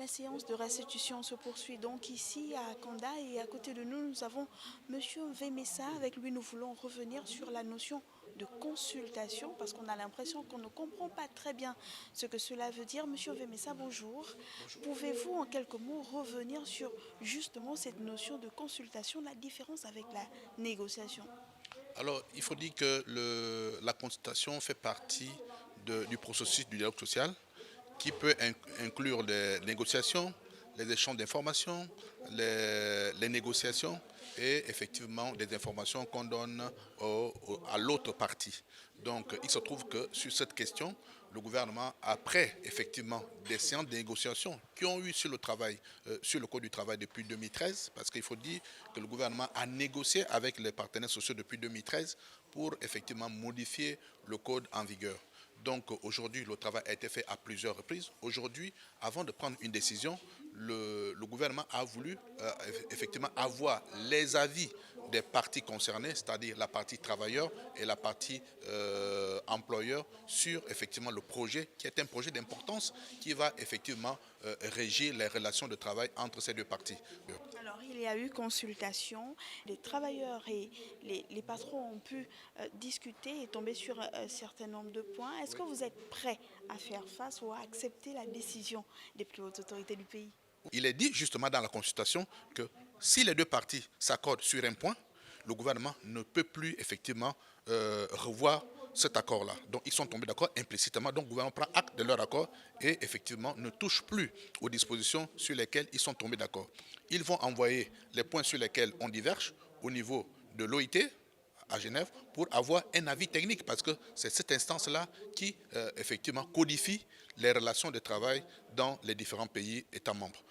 La séance de restitution se poursuit donc ici à Kanda et à côté de nous, nous avons Monsieur Vemessa. Avec lui, nous voulons revenir sur la notion de consultation parce qu'on a l'impression qu'on ne comprend pas très bien ce que cela veut dire. Monsieur Vemessa, bonjour. Pouvez-vous en quelques mots revenir sur justement cette notion de consultation, la différence avec la négociation? Alors, il faut dire que la consultation fait partie du processus du dialogue social qui peut inclure les négociations, les échanges d'informations, les négociations et effectivement des informations qu'on donne à l'autre partie. Donc, il se trouve que sur cette question, le gouvernement, après effectivement des séances de négociations qui ont eu sur le travail, sur le code du travail depuis 2013, parce qu'il faut dire que le gouvernement a négocié avec les partenaires sociaux depuis 2013 pour effectivement modifier le code en vigueur. Donc aujourd'hui, le travail a été fait à plusieurs reprises. Aujourd'hui, avant de prendre une décision, le gouvernement a voulu effectivement avoir les avis des parties concernées, c'est-à-dire la partie travailleur et la partie employeur, sur effectivement le projet, qui est un projet d'importance qui va effectivement régir les relations de travail entre ces deux parties. Alors, il y a eu consultation, les travailleurs et les patrons ont pu discuter et tomber sur un certain nombre de points. Est-ce que vous êtes prêt à faire face ou à accepter la décision des plus hautes autorités du pays? Il est dit justement dans la consultation que si les deux parties s'accordent sur un point, le gouvernement ne peut plus effectivement revoir cet accord-là. Donc ils sont tombés d'accord implicitement. Donc le gouvernement prend acte de leur accord et effectivement ne touche plus aux dispositions sur lesquelles ils sont tombés d'accord. Ils vont envoyer les points sur lesquels on diverge au niveau de l'OIT à Genève pour avoir un avis technique parce que c'est cette instance-là qui effectivement codifie les relations de travail dans les différents pays États membres.